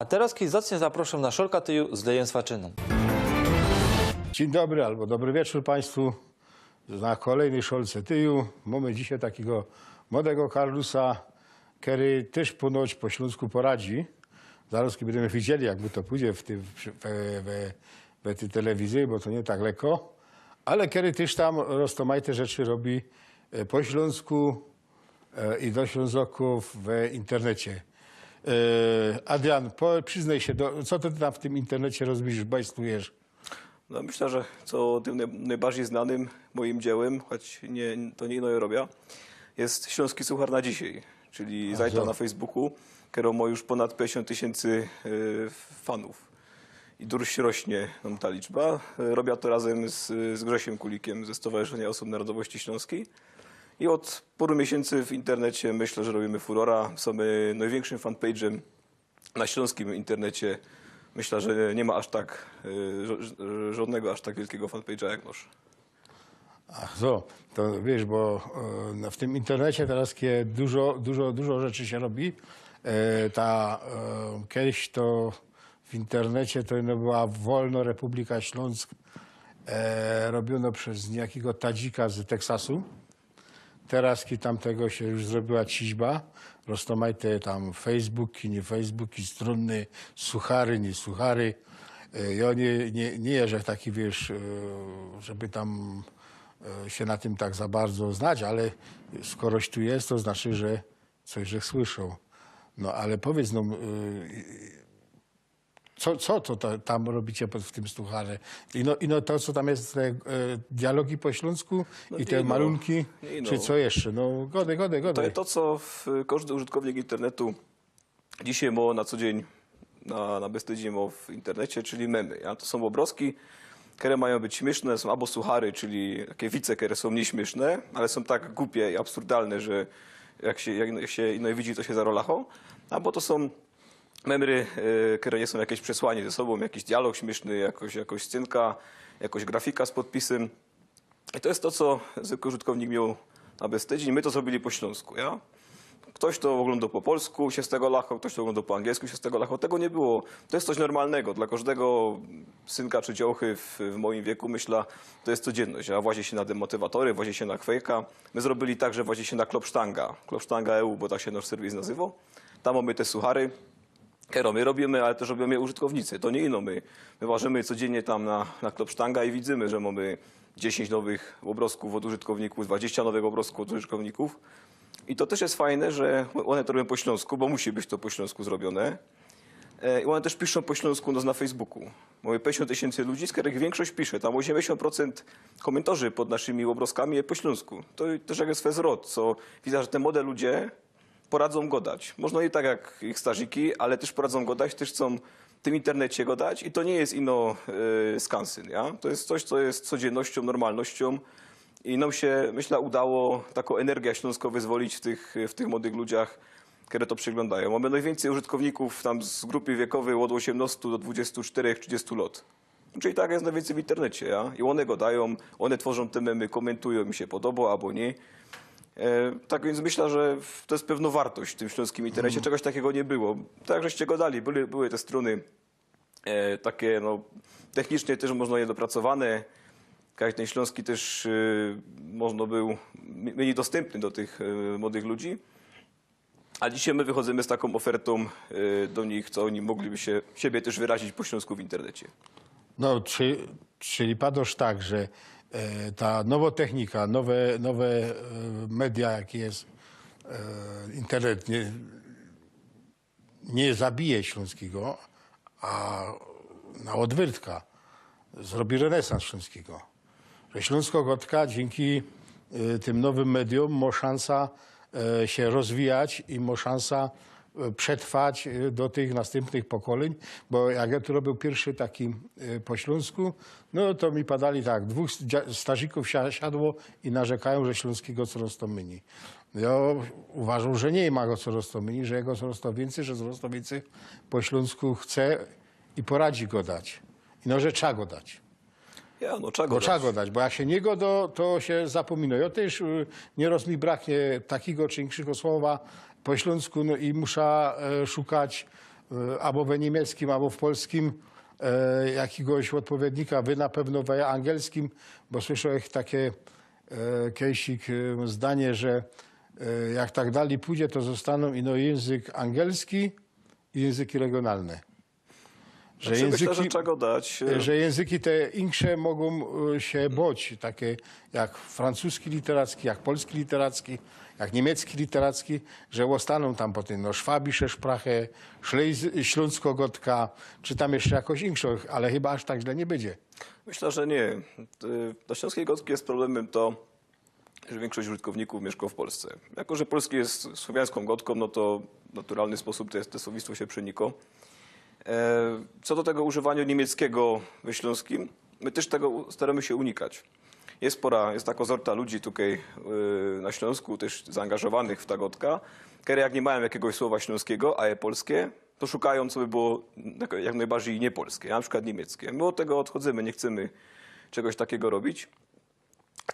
A teraz zacnie zaproszę na szolka tyju z Lejem Swaczyną. Dzień dobry albo dobry wieczór Państwu. Na kolejnej szolce tyju mamy dzisiaj takiego młodego Karlusa, który też ponoć po śląsku poradzi. Zaraz będziemy widzieli, jak mu to pójdzie w tej telewizji, bo to nie tak lekko. Ale który też tam roztomajte rzeczy robi po śląsku i do Ślązaków w internecie. Adrian, przyznaj się, co ty tam w tym internecie rozbisz, bajstujesz? No myślę, że co tym najbardziej znanym moim dziełem, choć to nie ino robię, jest Śląski Suchar na dzisiaj, czyli zajta na Facebooku, który ma już ponad 50 000 fanów. I durś rośnie nam ta liczba. Robię to razem z Grzesiem Kulikiem ze Stowarzyszenia Osób Narodowości Śląskiej. I od paru miesięcy w internecie myślę, że robimy furora. Są największym fanpage'em na śląskim internecie. Myślę, że nie ma aż tak, żadnego aż tak wielkiego fanpage'a jak nasz. Ach so, to wiesz, bo w tym internecie teraz dużo rzeczy się robi. Kiedyś to w internecie to była Wolno Republika Śląsk, robiono przez niejakiego Tadzika z Teksasu. Teraz tamtego się już zrobiła ciźba. Roztomajte tam Facebooki, nie Facebooki, strony, suchary, nie suchary. Ja nie jeżdżę taki, wiesz, żeby tam się na tym tak za bardzo znać, ale skoroś tu jest, to znaczy, że coś, że słyszą. No ale powiedz, no, co to tam robicie w tym sucharze? I to, co tam jest, te dialogi po śląsku No i te malunki, czy co jeszcze? No, godaj. To jest to, co każdy użytkownik internetu dzisiaj ma na co dzień, na beztydzień ma w internecie, czyli memy. Ja? To są obrazki, które mają być śmieszne, są albo suchary, czyli takie wice, które są nieśmieszne, ale są tak głupie i absurdalne, że jak się ino widzi, to się zarolacho. Albo to są memry, które nie są jakieś przesłanie ze sobą, jakiś dialog śmieszny, jakoś scenka, jakoś grafika z podpisem. I to jest to, co zwykły użytkownik miał na beztydzień. My to zrobili po śląsku. Ja? Ktoś to oglądał po polsku, się z tego lachał, ktoś to oglądał po angielsku, się z tego lachał. Tego nie było. To jest coś normalnego. Dla każdego synka czy działchy w moim wieku, myślę, to jest codzienność. Ja włazi się na demotywatory, włazi się na Quake'a. My zrobili tak, że włazi się na Klopsztanga. Klopsztanga EU, bo tak się nasz serwis nazywał. Tam mamy te suchary. Kero my robimy, ale też robią je użytkownicy. To nie ino my. My ważymy codziennie tam na Klopsztanga i widzimy, że mamy 10 nowych obrazków od użytkowników, 20 nowych obrazków od użytkowników. I to też jest fajne, że one to robią po śląsku, bo musi być to po śląsku zrobione. I one też piszą po śląsku na Facebooku. Mamy 50 000 ludzi, z których większość pisze. Tam 80% komentarzy pod naszymi obrazkami jest po śląsku. To też jak jest zwrot, co widzę, że te młode ludzie poradzą godać. Można nie tak jak ich starziki, ale też poradzą godać, też chcą w tym internecie godać. I to nie jest ino skansyn. Ja? To jest coś, co jest codziennością, normalnością. I nam się, myślę, udało taką energię śląską wyzwolić w tych młodych ludziach, które to przyglądają. Mamy najwięcej użytkowników tam z grupy wiekowej od 18 do 24-30 lat. Czyli tak jest najwięcej w internecie. Ja? I one gadają, one tworzą te memy, komentują, mi się podoba albo nie. Tak więc myślę, że to jest pewna wartość w tym śląskim internecie. Czegoś takiego nie było. Tak, żeście gadali, były te strony takie, no, technicznie też można je dopracowane. Ten śląski też można był mniej dostępny do tych młodych ludzi. A dzisiaj my wychodzimy z taką ofertą do nich, co oni mogliby siebie też wyrazić po śląsku w internecie. No, czyli padosz tak, że ta nowotechnika, nowe media, jakie jest internet, nie zabije śląskiego, a na odwyrtka zrobi renesans śląskiego. Że Śląsko-Gotka dzięki tym nowym mediom ma szansa się rozwijać i ma szansa przetrwać do tych następnych pokoleń, bo jak ja tu robił pierwszy taki po śląsku, no to mi padali tak, 2 starzików siadło i narzekają, że śląskiego coraz to mniej. Ja uważam, że nie ma go coraz to mniej, że jego coraz to więcej, że coraz to więcej po śląsku chce i poradzi go dać. I no, że trzeba go dać. Ja, no trzeba go Bo trzeba go dać, bo jak się nie go do, to się zapomina. Ja też nieraz mi braknie takiego czy innego słowa po śląsku, no i muszę szukać albo we niemieckim, albo w polskim jakiegoś odpowiednika. Wy na pewno w angielskim, bo słyszę takie kejsik, zdanie, że jak tak dalej pójdzie, to zostaną ino język angielski i języki regionalne. Znaczy, myślę, że trzeba go dać. Że języki te insze mogą się boć, takie jak francuski literacki, jak polski literacki, jak niemiecki literacki, że zostaną tam potem no, szwabische Sprache, śląsko-gotka, czy tam jeszcze jakoś inszą, ale chyba aż tak źle nie będzie. Myślę, że nie. Dla śląskiej gotki jest problemem to, że większość użytkowników mieszka w Polsce. Jako że polski jest słowiańską gotką, no to w naturalny sposób te słownictwo się przeniko. Co do tego używania niemieckiego we śląskim, my też tego staramy się unikać. Jest taka sorta ludzi tutaj na Śląsku, też zaangażowanych w ta gotka, które jak nie mają jakiegoś słowa śląskiego, a je polskie, to szukają, co by było jak najbardziej niepolskie, na przykład niemieckie. My od tego odchodzimy, nie chcemy czegoś takiego robić.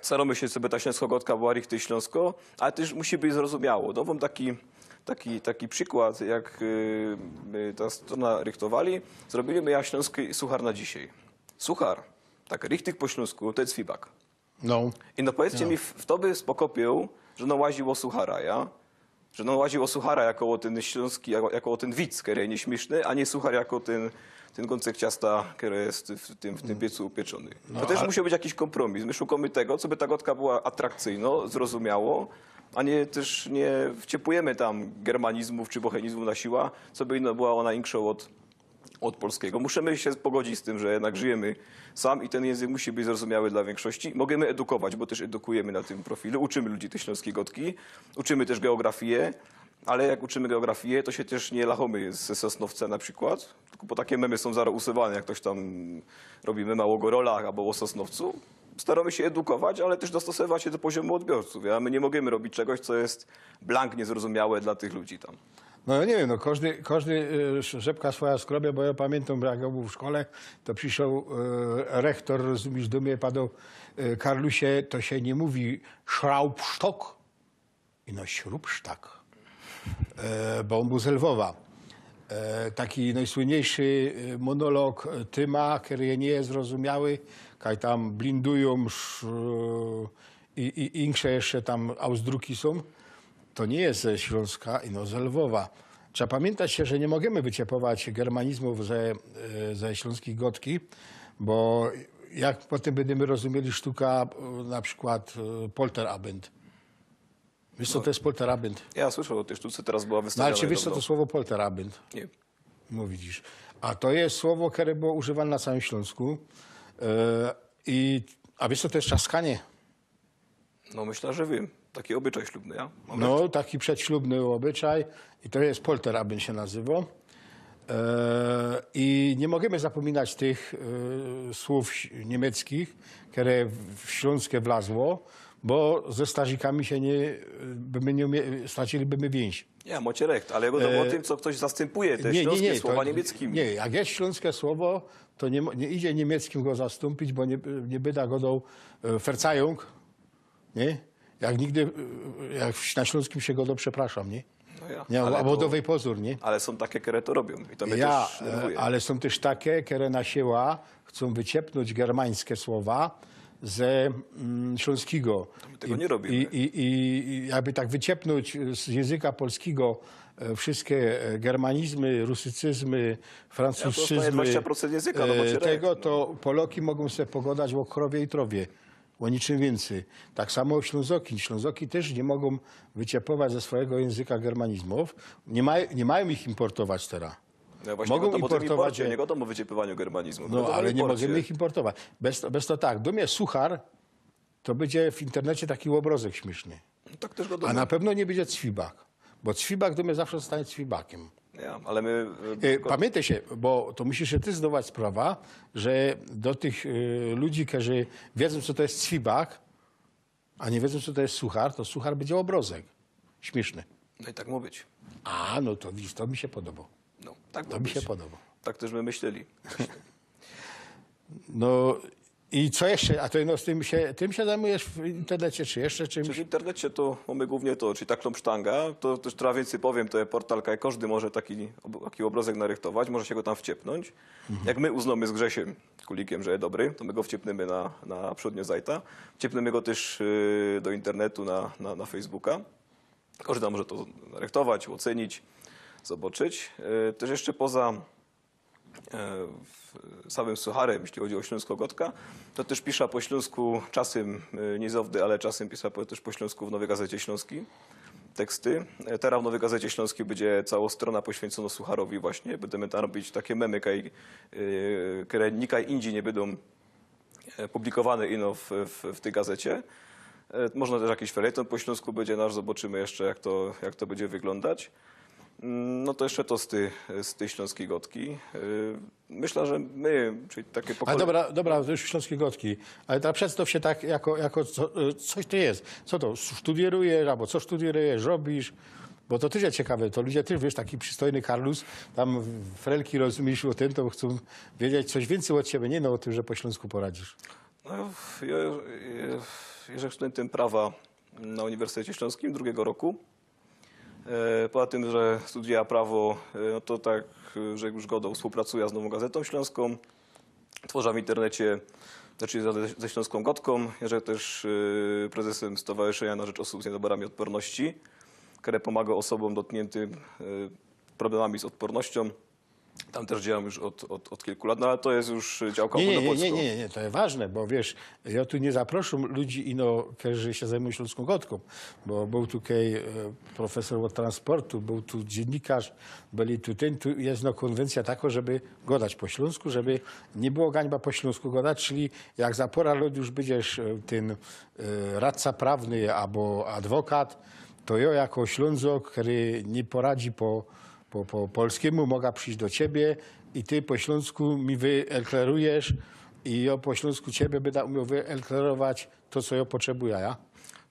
Staramy się, żeby ta śląsko-gotka była richtig śląsko, ale też musi być zrozumiało. Dam taki przykład, jak my ta strona rychtowali, zrobili my ja śląski suchar na dzisiaj. Suchar, tak richtig po śląsku, to jest feedback. No. I no powiedzcie mi, kto by spokopił, że no łaził o suchara, ja? Że no łaził o suchara jako ten śląski, jako ten widz, który jest nieśmieszny, a nie suchar jako ten gącek ciasta, który jest w tym piecu upieczony. To też musiał być jakiś kompromis. My szukamy tego, co by ta gotka była atrakcyjna, zrozumiało, a nie też nie wciepujemy tam germanizmów czy bochenizmów na siła, co by była ona inksza od polskiego. Musimy się pogodzić z tym, że jednak żyjemy sam i ten język musi być zrozumiały dla większości. Możemy edukować, bo też edukujemy na tym profilu. Uczymy ludzi tej śląskiej gotki, uczymy też geografię, ale jak uczymy geografię, to się też nie lachamy ze Sosnowca na przykład, tylko bo takie memy są zaraz usuwane, jak ktoś tam robi mema o Gorolach albo o Sosnowcu. Staramy się edukować, ale też dostosować się do poziomu odbiorców. Ja? My nie możemy robić czegoś, co jest blank niezrozumiałe dla tych ludzi tam. No nie wiem, no każdy rzepka swoja skrobia, bo ja pamiętam, jak ja był w szkole, to przyszedł rektor, rozumiesz, do mnie padał, Karlusie, to się nie mówi Schraubstock, ino Śrubsztak, bo on był z Lwowa. Taki najsłynniejszy monolog Tyma, który nie jest zrozumiały, kaj tam blindują i insze jeszcze tam ausdruki są. To nie jest ze Śląska, ino z Lwowa. Trzeba pamiętać się, że nie możemy wyciepować germanizmów ze śląskiej gotki, bo jak potem będziemy rozumieli sztuka, na przykład Polterabend. Wiesz co to jest Polterabend? Ja słyszałem o tej sztuce, teraz była No wystawiona. ale czy wiesz co niedawno. to słowo Polterabend? Nie. No widzisz. A to jest słowo, które było używane na całym Śląsku. A wiesz co to jest czaskanie? No myślę, że wiem. Taki obyczaj ślubny, ja? Mam No, taki przedślubny obyczaj i to jest Polterabend się nazywa. I nie możemy zapominać tych słów niemieckich, które w śląskie wlazło, bo ze starzikami się stracilibyśmy więź. Ja, macie recht, ale o tym, co ktoś zastępuje te śląskie słowa niemieckimi. Nie, jak jest śląskie słowo, to nie idzie niemieckim go zastąpić, bo nie byda go do Verzeihung, nie? Jak nigdy, jak na śląskim się go do przepraszam, nie? No ja, Nie, ale albo to- do wej pozór, nie? Ale są takie, które to robią i to mnie Ja, też denerwuje. ale są też takie, które na siła chcą wyciepnąć germańskie słowa ze śląskiego. my tego nie robimy. I jakby tak wyciepnąć z języka polskiego wszystkie germanizmy, rusycyzmy, francuszczyzny, Ja to zostaje 20% języka, no bo cię tego, to Poloki mogą sobie pogadać o krowie i trowie. O niczym więcej. Tak samo Ślązoki. Ślązoki też nie mogą wyciepować ze swojego języka germanizmów. Nie mają ich importować teraz. Ja właśnie mogą o tym importować imporcie, je. nie wiadomo o wyciepywaniu germanizmu. No, ale nie możemy ich importować. Bez to tak, do mnie suchar, to będzie w internecie taki obrazek śmieszny. No, tak też go A domy. na pewno nie będzie cwibak, bo cwibak do mnie zawsze zostanie cwibakiem. Ja, ale my... Pamiętaj się, bo to musisz się ty zdawać sprawa, że do tych ludzi, którzy wiedzą, co to jest cwibak, a nie wiedzą, co to jest suchar, to suchar będzie obrazek śmieszny. No i tak ma być. A, no to widzisz, to mi się podoba. No, tak ma To mi być. się podoba. Tak też my myśleli. No I co jeszcze? A to no, tym się zajmujesz w internecie, czy jeszcze czymś? Czy w internecie to mamy głównie to, czyli ta klomsztanga, to też trochę więcej powiem, to jest portal, jak każdy może taki obrazek narychtować, może się go tam wciepnąć. Jak my uznamy z Grzesiem Kulikiem, że jest dobry, to my go wciepniemy na przodnie zajta. Wciepniemy go też do internetu, na Facebooka. Każdy tam może to narychtować, ocenić, zobaczyć. Też jeszcze poza samym sucharem, jeśli chodzi o Śląsko-Gotka, to też pisze po śląsku, czasem nie zawdy, ale czasem pisze też po śląsku w Nowej Gazecie Śląskiej teksty. Teraz w Nowej Gazecie Śląskiej będzie cała strona poświęcona sucharowi właśnie. Będziemy tam robić takie memy, które nikaj indziej nie będą publikowane ino w tej gazecie. Można też jakiś felieton po śląsku będzie nasz, zobaczymy jeszcze jak to będzie wyglądać. No to jeszcze to z tej śląskiej gotki. Myślę, że my, czyli takie Ale pokolenie... dobra, to już śląskie gotki. Ale teraz przedstaw się tak, jako coś to jest. Co to, studierujesz, albo co studierujesz, robisz? Bo to też jest ciekawe, to ludzie też, wiesz, taki przystojny Karlus, tam frelki rozumiesz o tym, to chcą wiedzieć coś więcej od ciebie, nie no o tym, że po śląsku poradzisz. No, ja jestem studentem prawa na Uniwersytecie Śląskim drugiego roku. Poza tym, że studia prawo, no to tak, że już godą współpracuję z Nową Gazetą Śląską. Tworzę w internecie, znaczy ze Śląską Gotką. Jestem też prezesem Stowarzyszenia na Rzecz Osób z Niedoborami Odporności, które pomaga osobom dotkniętym problemami z odpornością. Tam też działam już od kilku lat, no ale to jest już działka ogólnopolska. Nie, to jest ważne, bo wiesz, ja tu nie zaproszę ludzi, którzy się zajmują śląską gotką, bo był tutaj profesor od transportu, był tu dziennikarz, byli tu jest konwencja taka, żeby godać po śląsku, żeby nie było gańba po śląsku godać, czyli jak za pora lat już będziesz ten radca prawny albo adwokat, to ja jako Ślązok, który nie poradzi po polskiemu, mogę przyjść do ciebie i ty po śląsku mi wyeklerujesz i ja po śląsku ciebie będę umiał wyeklerować to, co ja potrzebuję, ja?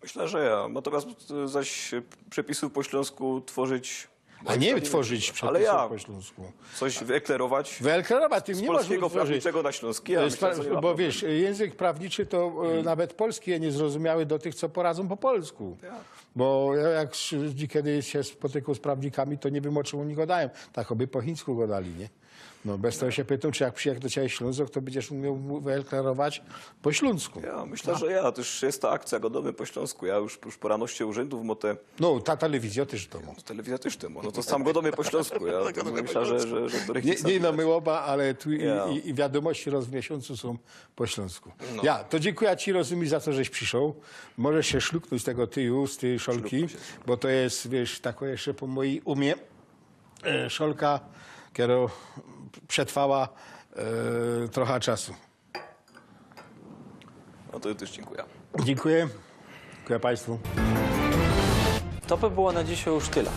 Myślę, że ja. Natomiast zaś przepisów po śląsku tworzyć... A nie tworzyć przepisów ale ja po śląsku. coś wyeklerować Wyeklerować, ty z nie możesz polskiego tworzyć. prawniczego na śląski. Ja myślę, że nie ma Bo problemu. wiesz, język prawniczy to nawet polski jest niezrozumiały do tych, co poradzą po polsku. Ja. Bo ja jak kiedy się spotykał z prawnikami, to nie wiem, o czym oni gadają. Tak oby po chińsku gadali, nie? No bez tego się pytam, czy jak przyjechał do ciebie Ślązok, to będziesz umiał wyeklerować po śląsku. Ja myślę, że ja. Też jest ta akcja godowy po śląsku. Ja już po ranoście urzędów, bo te No, ta telewizja też to ma. telewizja też temu. No to sam godowy po śląsku. Ja myślę, że to Nie no, my oba, ale tu Ja. i wiadomości raz w miesiącu są po śląsku. No. Ja, to dziękuję ci, rozumiem, za to, żeś przyszedł. Możesz się szluknąć tego tyju, z tej szolki, Szluknę się. bo to jest, wiesz, tako jeszcze po mojej umie szolka, która przetrwała trochę czasu. No to też dziękuję. Dziękuję. Dziękuję państwu. To by było na dzisiaj już tyle.